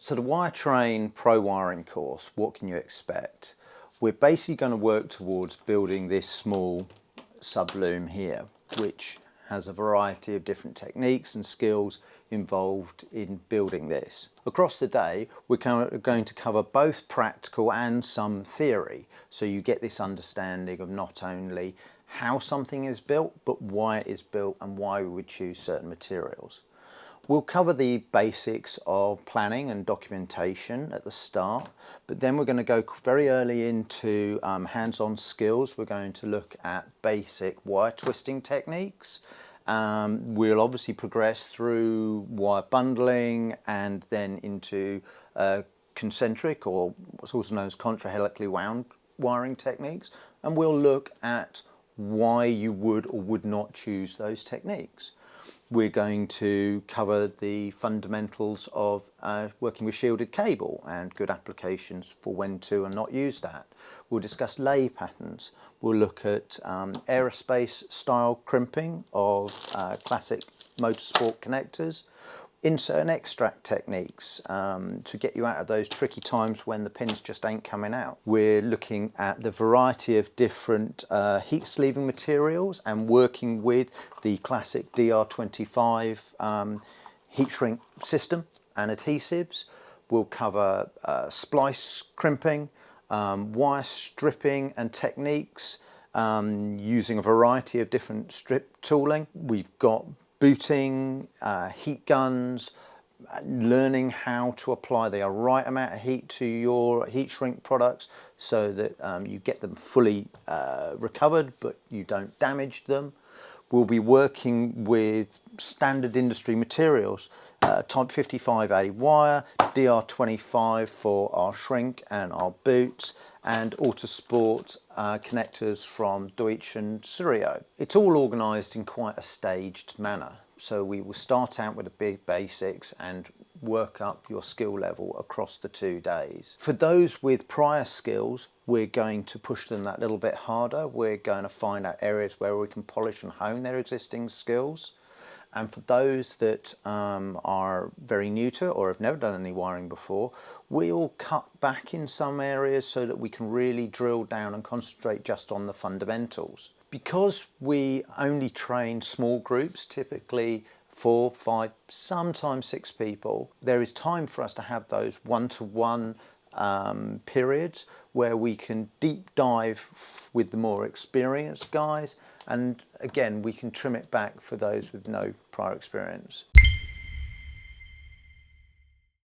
So the WireTrain Pro Wiring course, what can you expect? We're basically going to work towards building this small sub-loom here, which has a variety of different techniques and skills involved in building this. Across the day, we're going to cover both practical and some theory, so you get this understanding of not only how something is built, but why it is built and why we would choose certain materials. We'll cover the basics of planning and documentation at the start, but then we're going to go very early into hands-on skills. We're going to look at basic wire twisting techniques. We'll obviously progress through wire bundling and then into concentric, or what's also known as contra-helically wound wiring techniques, and we'll look at why you would or would not choose those techniques. We're going to cover the fundamentals of working with shielded cable and good applications for when to and not use that. We'll discuss lay patterns. We'll look at aerospace style crimping of classic motorsport connectors. Insert and extract techniques to get you out of those tricky times when the pins just ain't coming out. We're looking at the variety of different heat sleeving materials and working with the classic DR25 heat shrink system and adhesives. We'll cover splice crimping, wire stripping and techniques using a variety of different strip tooling. We've got booting, heat guns, learning how to apply the right amount of heat to your heat shrink products so that you get them fully recovered but you don't damage them. We'll be working with standard industry materials, type 55A wire, DR25 for our shrink and our boots, and Autosport connectors from Deutsch and Autosport. It's all organised in quite a staged manner. So we will start out with the big basics and work up your skill level across the 2 days. For those with prior skills, we're going to push them that little bit harder. We're going to find out areas where we can polish and hone their existing skills. And for those that are very new to it or have never done any wiring before, we'll cut back in some areas so that we can really drill down and concentrate just on the fundamentals. Because we only train small groups, typically 4, 5, sometimes 6 people, there is time for us to have those one-to-one periods where we can deep dive with the more experienced guys, and again we can trim it back for those with no prior experience.